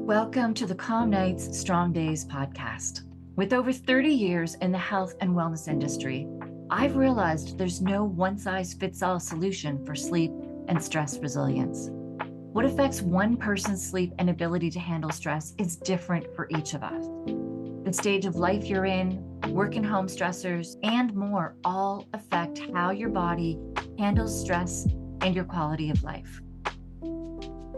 Welcome to the Calm Nights, Strong Days podcast. With over 30 years in the health and wellness industry, I've realized there's no one-size-fits-all solution for sleep and stress resilience. What affects one person's sleep and ability to handle stress is different for each of us. The stage of life you're in, work and home stressors, and more all affect how your body handles stress and your quality of life.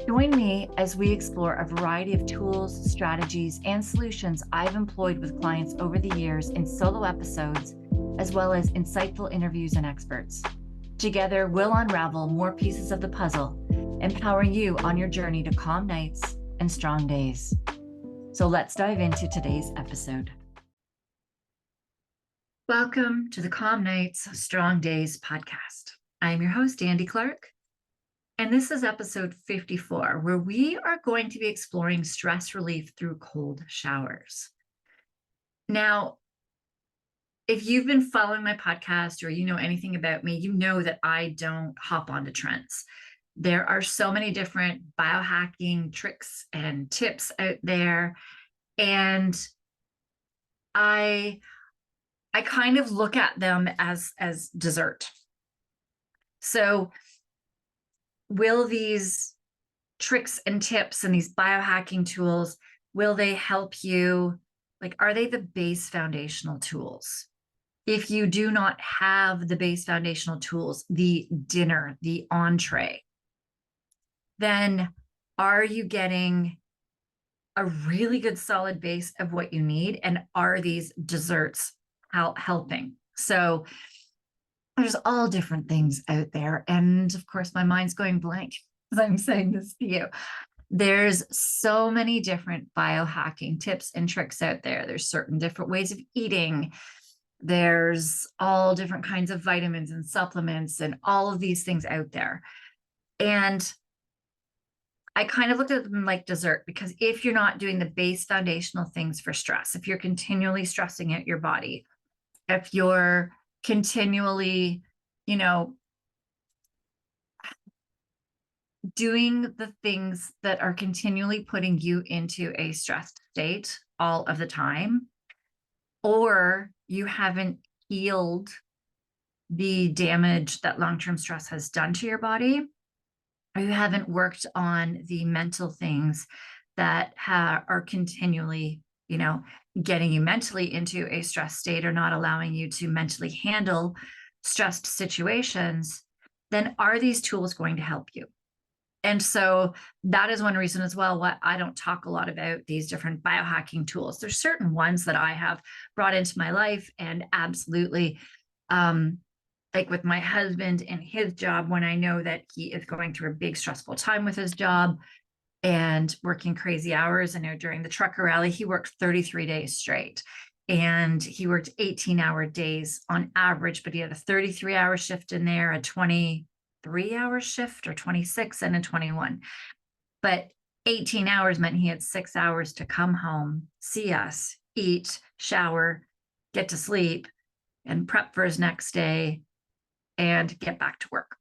Join me as we explore a variety of tools, strategies, and solutions I've employed with clients over the years in solo episodes, as well as insightful interviews and experts. Together, we'll unravel more pieces of the puzzle, empowering you on your journey to calm nights and strong days. So let's dive into today's episode. Welcome to the Calm Nights, Strong Days podcast. I am your host, Andy Clark. And this is episode 54, where we are going to be exploring stress relief through cold showers. Now, if you've been following my podcast or you know anything about me, you know that I don't hop onto trends. There are so many different biohacking tricks and tips out there. And I kind of look at them as dessert. So will these tricks and tips and these biohacking tools, will they help you? Like, are they the base foundational tools? If you do not have the base foundational tools, the dinner, the entree, then are you getting a really good solid base of what you need? And are these desserts helping? So there's all different things out there. And of course, my mind's going blank as I'm saying this to you. There's so many different biohacking tips and tricks out there. There's certain different ways of eating. There's all different kinds of vitamins and supplements and all of these things out there. And I kind of looked at them like dessert, because if you're not doing the base foundational things for stress, if you're continually stressing out your body, if you're continually, doing the things that are continually putting you into a stressed state all of the time, or you haven't healed the damage that long-term stress has done to your body, or you haven't worked on the mental things that are continually, getting you mentally into a stress state or not allowing you to mentally handle stressed situations, then are these tools going to help you? And so that is one reason as well why I don't talk a lot about these different biohacking tools. There's certain ones that I have brought into my life, and absolutely, like with my husband and his job, when I know that he is going through a big stressful time with his job and working crazy hours. I know during the trucker rally, he worked 33 days straight, and he worked 18-hour days on average, but he had a 33-hour shift in there, a 23-hour shift, or 26 and a 21. But 18 hours meant he had 6 hours to come home, see us, eat, shower, get to sleep, and prep for his next day and get back to work.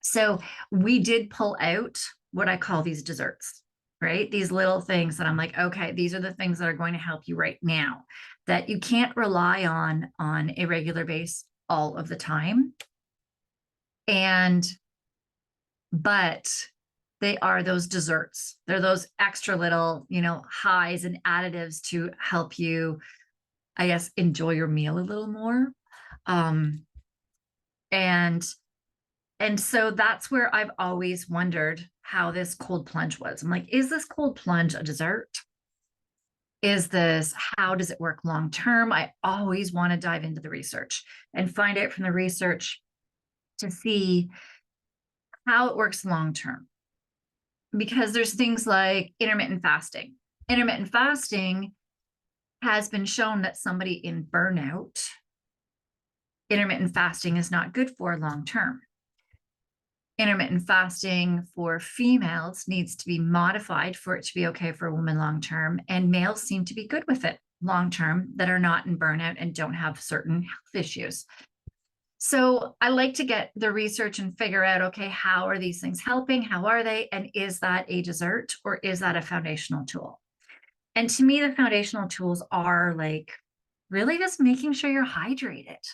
So we did pull out what I call these desserts, right? These little things that I'm like, okay, these are the things that are going to help you right now, that you can't rely on a regular base all of the time. But they are those desserts. They're those extra little, highs and additives to help you, I guess, enjoy your meal a little more. And so that's where I've always wondered how this cold plunge was. I'm like, is this cold plunge a dessert? How does it work long term? I always want to dive into the research and find out from the research to see how it works long term. Because there's things like intermittent fasting. Intermittent fasting has been shown that somebody in burnout, intermittent fasting is not good for long term. Intermittent fasting for females needs to be modified for it to be okay for a woman long term, and males seem to be good with it long term that are not in burnout and don't have certain health issues. So I like to get the research and figure out, okay, how are these things helping? How are they? And is that a dessert or is that a foundational tool? And to me, the foundational tools are like really just making sure you're hydrated,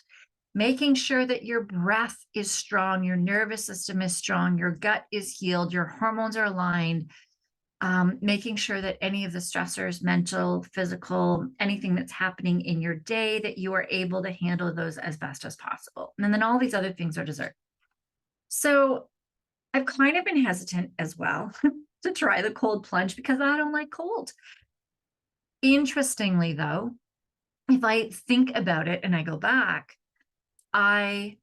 making sure that your breath is strong, your nervous system is strong, your gut is healed, your hormones are aligned, making sure that any of the stressors, mental, physical, anything that's happening in your day, that you are able to handle those as best as possible. And then all these other things are dessert. So I've kind of been hesitant as well to try the cold plunge because I don't like cold. Interestingly, though, if I think about it and I go back, I,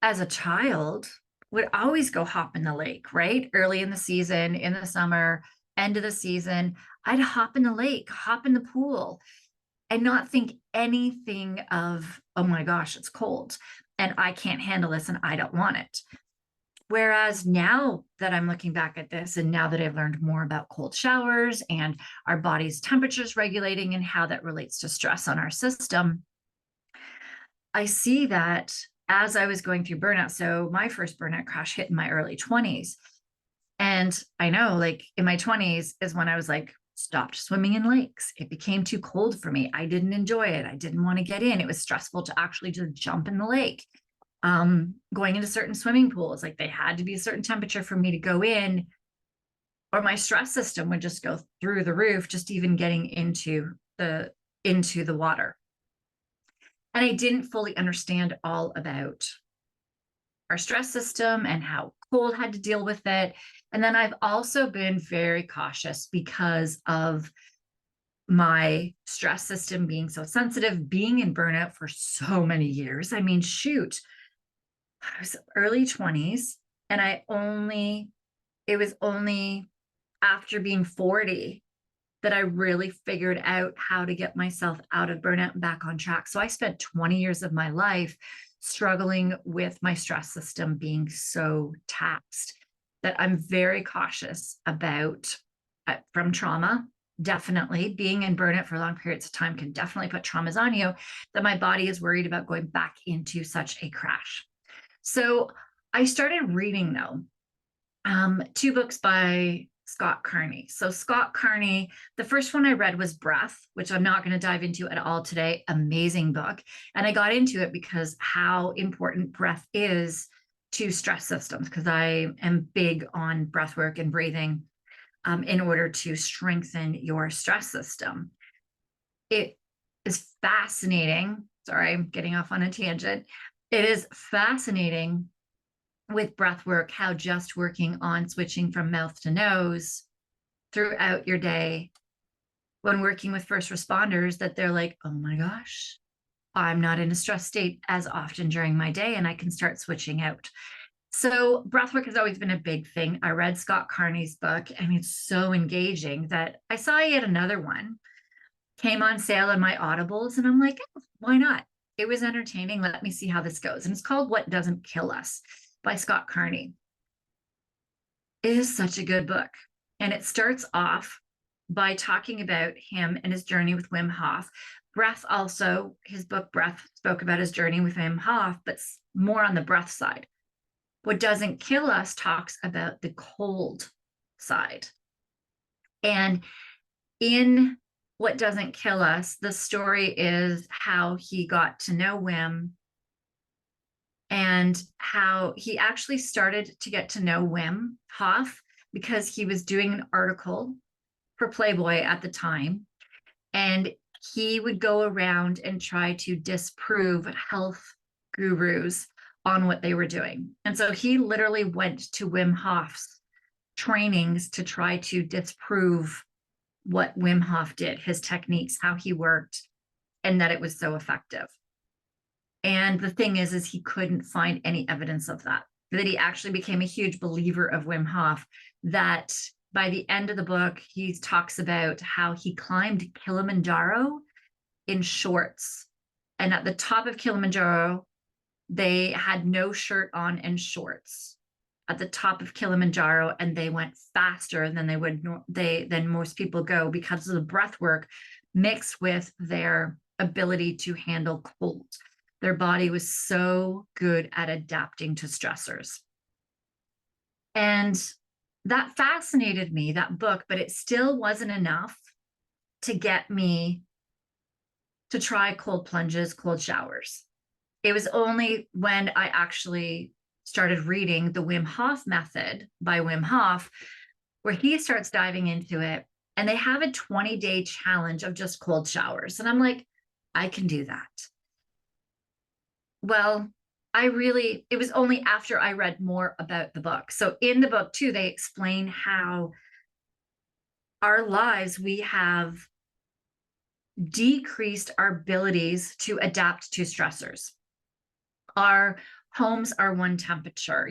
as a child, would always go hop in the lake, right? Early in the season, in the summer, end of the season, I'd hop in the lake, hop in the pool, and not think anything of, oh my gosh, it's cold and I can't handle this and I don't want it. Whereas now that I'm looking back at this, and now that I've learned more about cold showers and our body's temperatures regulating and how that relates to stress on our system, I see that as I was going through burnout. So my first burnout crash hit in my early 20s. And I know, like in my 20s is when I was like, stopped swimming in lakes. It became too cold for me. I didn't enjoy it. I didn't want to get in. It was stressful to actually just jump in the lake. Going into certain swimming pools, like they had to be a certain temperature for me to go in, or my stress system would just go through the roof, just even getting into the water. And I didn't fully understand all about our stress system and how cold had to deal with it. And then I've also been very cautious because of my stress system being so sensitive, being in burnout for so many years. I mean, shoot, I was early 20s and it was only after being 40 that I really figured out how to get myself out of burnout and back on track. So I spent 20 years of my life struggling with my stress system being so taxed that I'm very cautious about from trauma. Definitely being in burnout for long periods of time can definitely put traumas on you, that my body is worried about going back into such a crash. So I started reading though, two books by Scott Carney. So Scott Carney, the first one I read was Breath, which I'm not going to dive into at all today. Amazing book. And I got into it because how important breath is to stress systems, because I am big on breath work and breathing in order to strengthen your stress system. It is fascinating. Sorry, I'm getting off on a tangent. It is fascinating with breath work, how just working on switching from mouth to nose throughout your day, when working with first responders, that they're like, oh my gosh, I'm not in a stress state as often during my day, and I can start switching out. So breath work has always been a big thing. I read Scott Carney's book and it's so engaging that I saw yet another one came on sale in my Audibles, and I'm like, oh, why not? It was entertaining. Let me see how this goes. And it's called What Doesn't Kill Us by Scott Carney. It is such a good book. And it starts off by talking about him and his journey with Wim Hof. Breath also, his book Breath spoke about his journey with Wim Hof, but more on the breath side. What Doesn't Kill Us talks about the cold side. And in What Doesn't Kill Us, the story is how he got to know Wim and how he actually started to get to know Wim Hof because he was doing an article for Playboy at the time. And he would go around and try to disprove health gurus on what they were doing. And so he literally went to Wim Hof's trainings to try to disprove what Wim Hof did, his techniques, how he worked, and that it was so effective. And the thing is he couldn't find any evidence of that, that he actually became a huge believer of Wim Hof, that by the end of the book, he talks about how he climbed Kilimanjaro in shorts. And at the top of Kilimanjaro, they had no shirt on and shorts at the top of Kilimanjaro, and they went faster than than most people go because of the breath work mixed with their ability to handle cold. Their body was so good at adapting to stressors. And that fascinated me, that book, but it still wasn't enough to get me to try cold plunges, cold showers. It was only when I actually started reading the Wim Hof Method by Wim Hof, where he starts diving into it. And they have a 20-day challenge of just cold showers. And I'm like, I can do that. Well, it was only after I read more about the book. So in the book, too, they explain how our lives, we have decreased our abilities to adapt to stressors. Our homes are one temperature,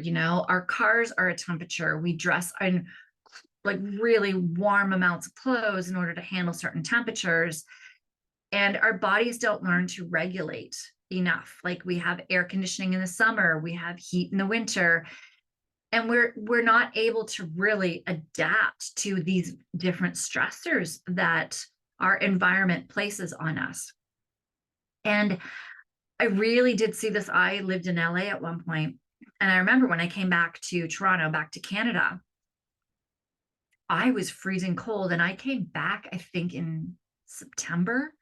our cars are a temperature. We dress in like really warm amounts of clothes in order to handle certain temperatures. And our bodies don't learn to regulate enough. Like we have air conditioning in the summer, we have heat in the winter, and we're not able to really adapt to these different stressors that our environment places on us. And I really did see this. I lived in LA at one point, and I remember when I came back to Toronto, back to Canada, I was freezing cold, and I came back, I think in September,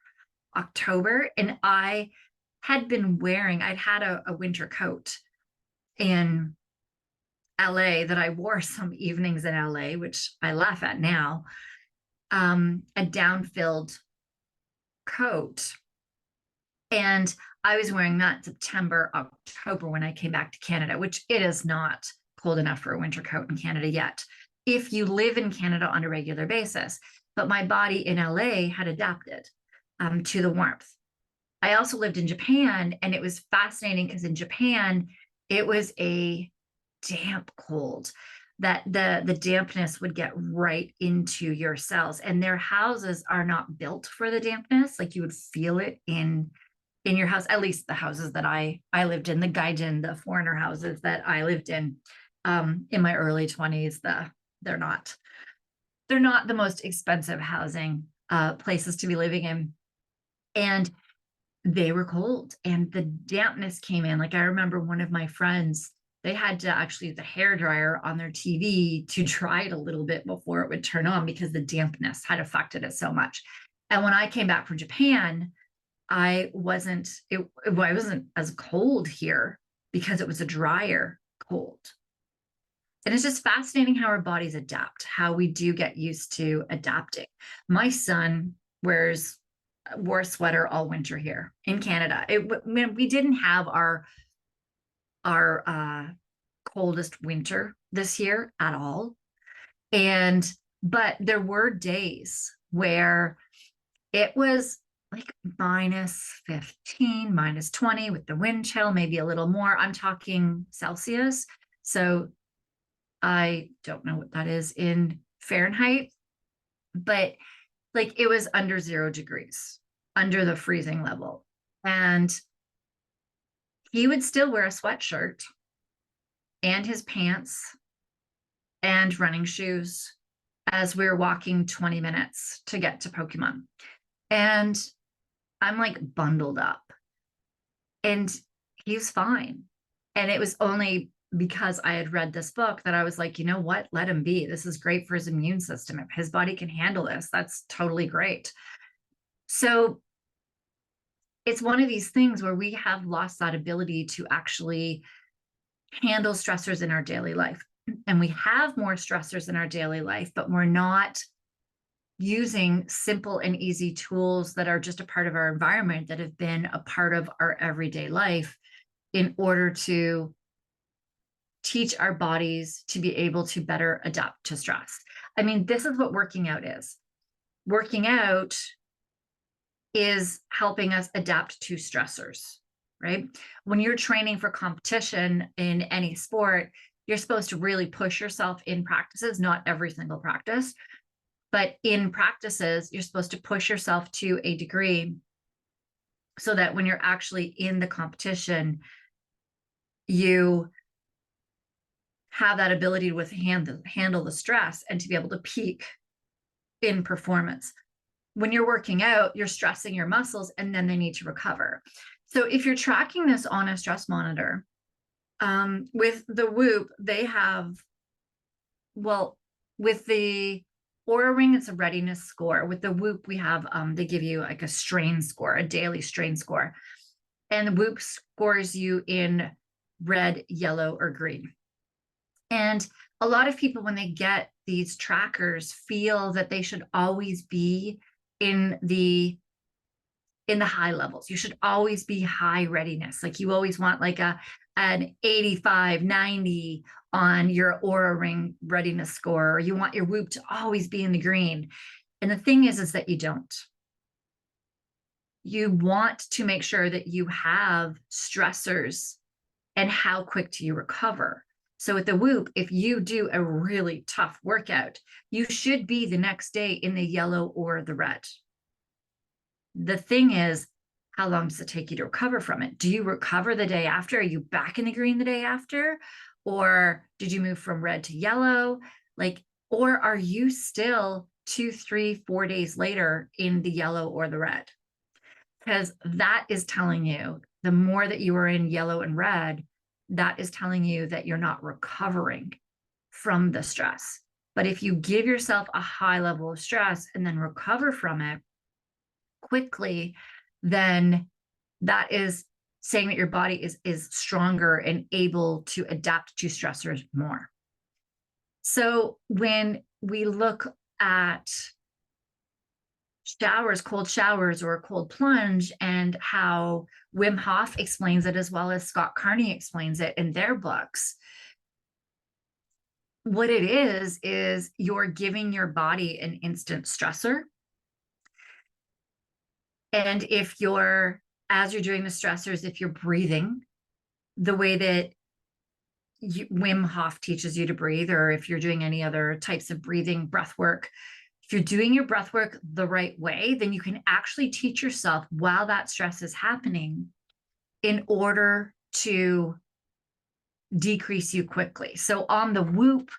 October, and I had been I'd had a winter coat in LA that I wore some evenings in LA, which I laugh at now, a down-filled coat. And I was wearing that September, October when I came back to Canada, which it is not cold enough for a winter coat in Canada yet, if you live in Canada on a regular basis. But my body in LA had adapted to the warmth. I also lived in Japan, and it was fascinating because in Japan, it was a damp cold that the dampness would get right into your cells. And their houses are not built for the dampness. Like you would feel it in your house, at least the houses that I lived in, the gaijin, the foreigner houses that I lived in my early 20s. They're not the most expensive housing places to be living in. And they were cold, and the dampness came in. Like I remember one of my friends, they had to actually use the hair dryer on their TV to dry it a little bit before it would turn on because the dampness had affected it so much. And when I came back from Japan, I wasn't as cold here because it was a drier cold. And it's just fascinating how our bodies adapt, how we do get used to adapting. My son wore a sweater all winter here in Canada. We didn't have our coldest winter this year at all. But there were days where it was like -15, -20 with the wind chill, maybe a little more. I'm talking Celsius. So I don't know what that is in Fahrenheit, but like it was under 0 degrees, under the freezing level. And he would still wear a sweatshirt and his pants and running shoes as we were walking 20 minutes to get to Pokemon. And I'm like bundled up, and he was fine. And it was only because I had read this book that I was like, you know what? Let him be. This is great for his immune system. If his body can handle this, that's totally great. So it's one of these things where we have lost that ability to actually handle stressors in our daily life. And we have more stressors in our daily life, but we're not using simple and easy tools that are just a part of our environment, that have been a part of our everyday life, in order to teach our bodies to be able to better adapt to stress. I mean, this is what working out is. Working out is helping us adapt to stressors, right? When you're training for competition in any sport, you're supposed to really push yourself in practices, not every single practice, but in practices, you're supposed to push yourself to a degree so that when you're actually in the competition, you have that ability to handle the stress and to be able to peak in performance. When you're working out, you're stressing your muscles, and then they need to recover. So if you're tracking this on a stress monitor, with the Whoop, they have, well, with the Aura Ring, it's a readiness score. With the Whoop, we have, they give you like a strain score, a daily strain score. And the Whoop scores you in red, yellow, or green. And a lot of people, when they get these trackers, feel that they should always be in the high levels. You should always be high readiness. Like you always want like an 85, 90 on your Aura Ring readiness score, or you want your Whoop to always be in the green. And the thing is that you don't. You want to make sure that you have stressors and how quick do you recover. So with the Whoop, if you do a really tough workout, you should be the next day in the yellow or the red. The thing is, how long does it take you to recover from it? Do you recover the day after? Are you back in the green the day after? Or did you move from red to yellow? Like, or are you still 2, 3, 4 days later in the yellow or the red? Because that is telling you, the more that you are in yellow and red, that is telling you that you're not recovering from the stress. But if you give yourself a high level of stress and then recover from it quickly, then that is saying that your body is stronger and able to adapt to stressors more. So when we look at showers, cold showers, or a cold plunge, and how Wim Hof explains it, as well as Scott Carney explains it in their books, what it is you're giving your body an instant stressor. And if you're, as you're doing the stressors, if you're breathing the way that Wim Hof teaches you to breathe, or if you're doing any other types of breathing, breath work, if you're doing your breath work the right way, then you can actually teach yourself while that stress is happening in order to decrease you quickly. So on the Whoop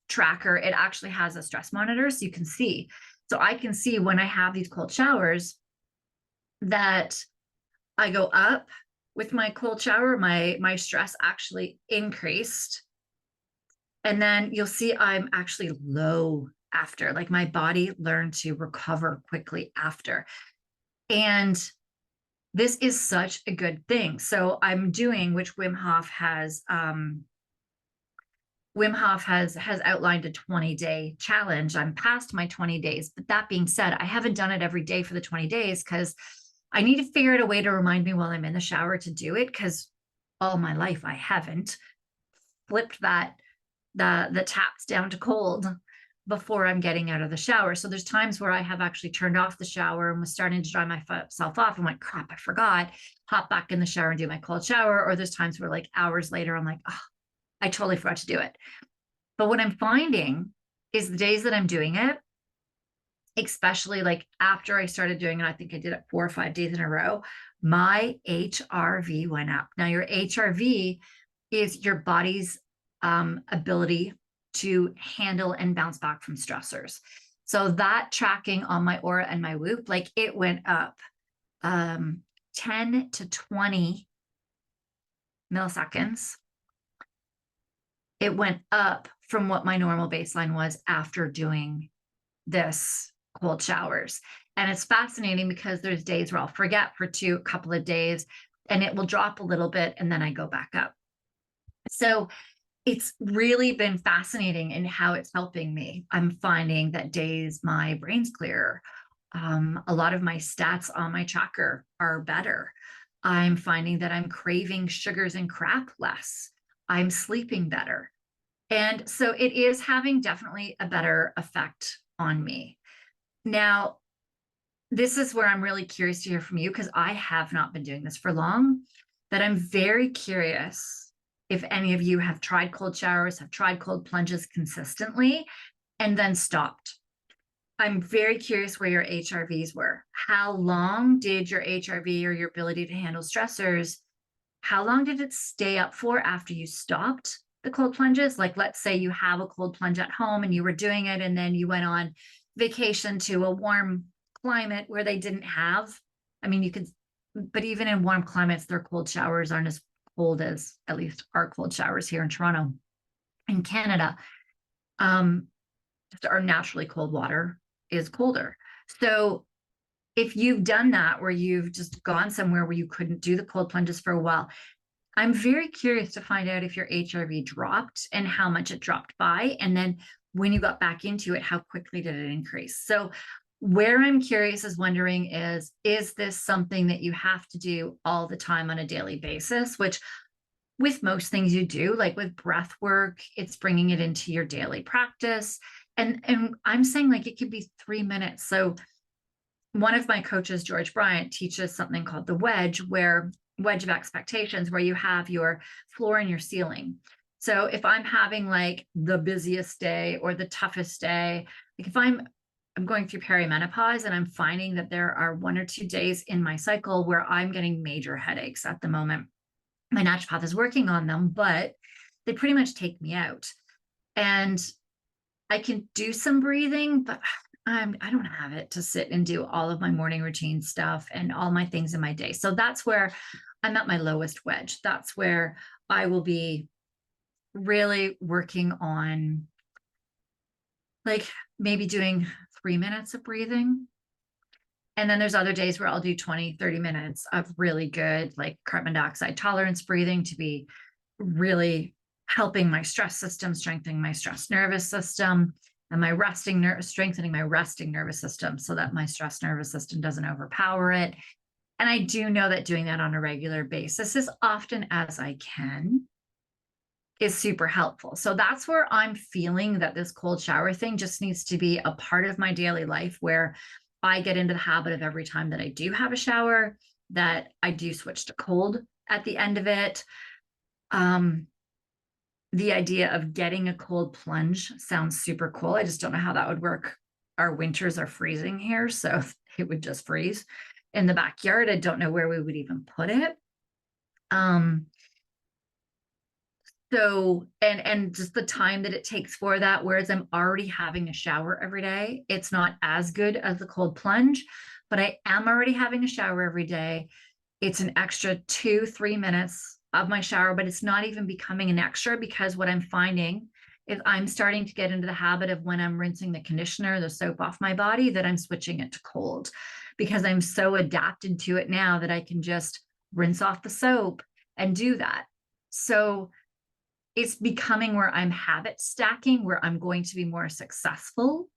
tracker, it actually has a stress monitor, so you can see. So I can see when I have these cold showers that I go up with my cold shower, my stress actually increased. And then you'll see I'm actually low after, like my body learned to recover quickly after. And this is such a good thing. So I'm doing, which Wim Hof has outlined a 20-day challenge. I'm past my 20 days. But that being said, I haven't done it every day for the 20 days because I need to figure out a way to remind me while I'm in the shower to do it, because all my life I haven't flipped the taps down to cold before I'm getting out of the shower. So there's times where I have actually turned off the shower and was starting to dry myself off and went, crap, I forgot, hop back in the shower and do my cold shower. Or there's times where like hours later, I'm like, oh, I totally forgot to do it. But what I'm finding is the days that I'm doing it, especially like after I started doing it, I think I did it 4 or 5 days in a row, my HRV went up. Now your HRV is your body's ability to handle and bounce back from stressors. So that tracking on my Aura and my Whoop, like it went up 10 to 20 milliseconds. It went up from what my normal baseline was after doing this cold showers. And it's fascinating because there's days where I'll forget for a couple of days and it will drop a little bit and then I go back up. So it's really been fascinating in how it's helping me. I'm finding that days my brain's clearer. A lot of my stats on my tracker are better. I'm finding that I'm craving sugars and crap less. I'm sleeping better. And so it is having definitely a better effect on me. Now, this is where I'm really curious to hear from you, because I have not been doing this for long, but I'm very curious if any of you have tried cold showers, have tried cold plunges consistently, and then stopped. I'm very curious where your HRVs were. How long did your HRV, or your ability to handle stressors, how long did it stay up for after you stopped the cold plunges? Like, let's say you have a cold plunge at home and you were doing it, and then you went on vacation to a warm climate where they didn't have, I mean, you could but even in warm climates, their cold showers aren't as cold as at least our cold showers here in Toronto. In Canada, just our naturally cold water is colder. So if you've done that, where you've just gone somewhere where you couldn't do the cold plunges for a while, I'm very curious to find out if your HRV dropped and how much it dropped by. And then when you got back into it, how quickly did it increase? So where I'm curious is wondering is this something that you have to do all the time on a daily basis, which with most things you do, like with breath work, it's bringing it into your daily practice. And I'm saying like it could be 3 minutes. So one of my coaches, George Bryant, teaches something called the wedge of expectations, where you have your floor and your ceiling. So if I'm having like the busiest day or the toughest day, like if I'm going through perimenopause and I'm finding that there are 1 or 2 days in my cycle where I'm getting major headaches at the moment. My naturopath is working on them, but they pretty much take me out. And I can do some breathing, but I don't have it to sit and do all of my morning routine stuff and all my things in my day. So that's where I'm at my lowest wedge. That's where I will be really working on like maybe doing 3 minutes of breathing. And then there's other days where I'll do 20, 30 minutes of really good, like carbon dioxide tolerance breathing to be really helping my stress system, strengthening my stress nervous system, and my strengthening my resting nervous system so that my stress nervous system doesn't overpower it. And I do know that doing that on a regular basis, as often as I can, is super helpful. So that's where I'm feeling that this cold shower thing just needs to be a part of my daily life, where I get into the habit of every time that I do have a shower, that I do switch to cold at the end of it. The idea of getting a cold plunge sounds super cool. I just don't know how that would work. Our winters are freezing here, so it would just freeze in the backyard. I don't know where we would even put it. So, and just the time that it takes for that, whereas I'm already having a shower every day, it's not as good as the cold plunge, but I am already having a shower every day. It's an extra 2-3 minutes of my shower, but it's not even becoming an extra, because what I'm finding is I'm starting to get into the habit of, when I'm rinsing the conditioner, the soap off my body, that I'm switching it to cold, because I'm so adapted to it now that I can just rinse off the soap and do that. So it's becoming where I'm habit stacking, where I'm going to be more successful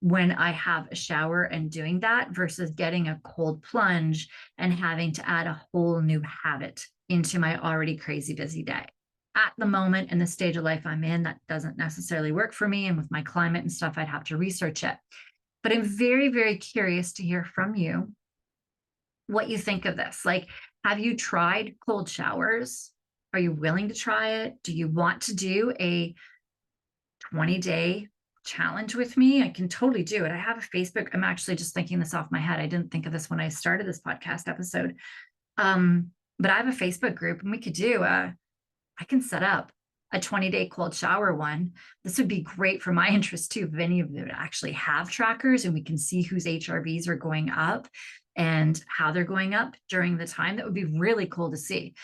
when I have a shower and doing that, versus getting a cold plunge and having to add a whole new habit into my already crazy busy day. At the moment, in the stage of life I'm in, that doesn't necessarily work for me. And with my climate and stuff, I'd have to research it. But I'm very, very curious to hear from you what you think of this. Like, have you tried cold showers? Are you willing to try it? Do you want to do a 20-day challenge with me? I can totally do it. I have a Facebook. I'm actually just thinking this off my head. I didn't think of this when I started this podcast episode. But I have a Facebook group, and we could do I can set up a 20-day cold shower one. This would be great for my interest too. If any of you actually have trackers, and we can see whose HRVs are going up and how they're going up during the time, that would be really cool to see.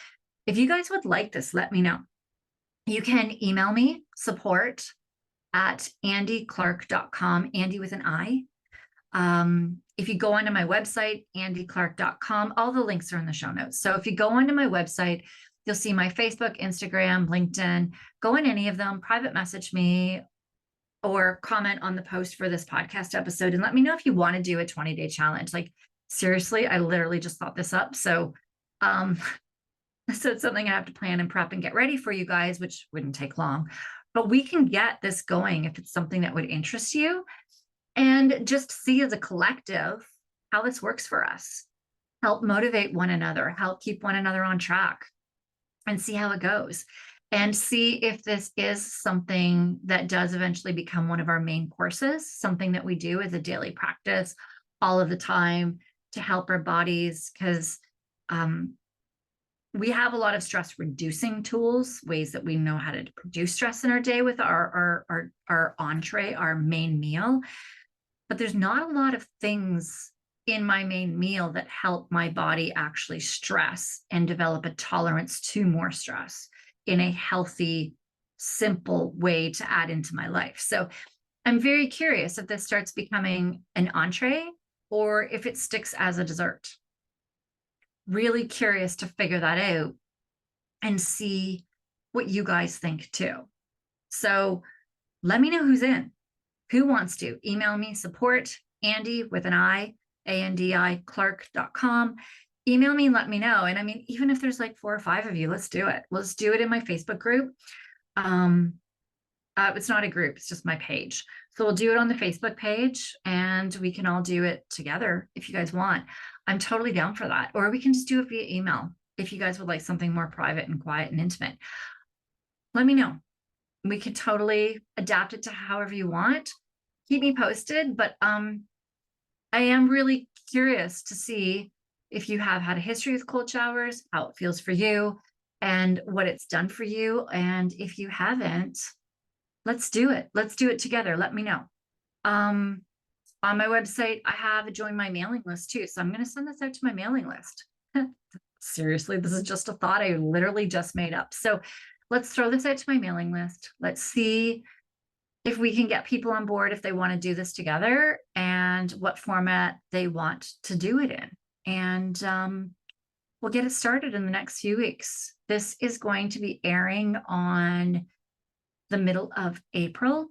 If you guys would like this, let me know. You can email me, support@andyclark.com, Andy with an I. If you go onto my website, andyclark.com, all the links are in the show notes. So if you go onto my website, you'll see my Facebook, Instagram, LinkedIn. Go in any of them, private message me, or comment on the post for this podcast episode, and let me know if you want to do a 20-day challenge. Like, seriously, I literally just thought this up. So it's something I have to plan and prep and get ready for you guys, which wouldn't take long. But we can get this going if it's something that would interest you, and just see as a collective how this works for us. Help motivate one another, help keep one another on track, and see how it goes. And see if this is something that does eventually become one of our main courses, something that we do as a daily practice all of the time to help our bodies. Because we have a lot of stress reducing tools, ways that we know how to reduce stress in our day with our entree, our main meal. But there's not a lot of things in my main meal that help my body actually stress and develop a tolerance to more stress in a healthy, simple way to add into my life. So I'm very curious if this starts becoming an entree or if it sticks as a dessert. Really curious to figure that out and see what you guys think too. So let me know who's in. Who wants to? Email me support, Andy with an I, ANDI, Clark.com. Email me and let me know. And I mean, even if there's like 4 or 5 of you, let's do it. Let's do it in my Facebook group. It's not a group, it's just my page. So we'll do it on the Facebook page and we can all do it together if you guys want. I'm totally down for that. Or we can just do it via email if you guys would like something more private and quiet and intimate. Let me know. We could totally adapt it to however you want. Keep me posted, but I am really curious to see if you have had a history with cold showers, how it feels for you, and what it's done for you. And if you haven't, let's do it. Let's do it together. Let me know. On my website, I have a join my mailing list too. So I'm going to send this out to my mailing list. Seriously, this is just a thought I literally just made up. So let's throw this out to my mailing list. Let's see if we can get people on board if they want to do this together and what format they want to do it in. And we'll get it started in the next few weeks. This is going to be airing on the middle of April.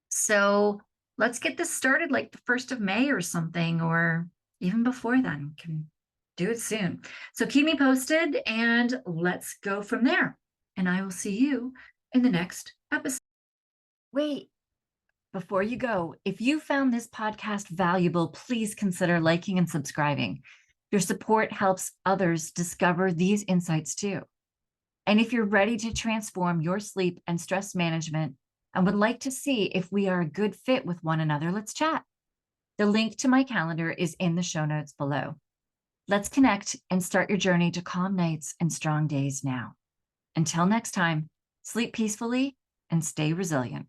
So let's get this started like the 1st of May or something, or even before then. Can do it soon. So keep me posted and let's go from there. And I will see you in the next episode. Wait, before you go, if you found this podcast valuable, please consider liking and subscribing. Your support helps others discover these insights too. And if you're ready to transform your sleep and stress management and would like to see if we are a good fit with one another, let's chat. The link to my calendar is in the show notes below. Let's connect and start your journey to calm nights and strong days now. Until next time, sleep peacefully and stay resilient.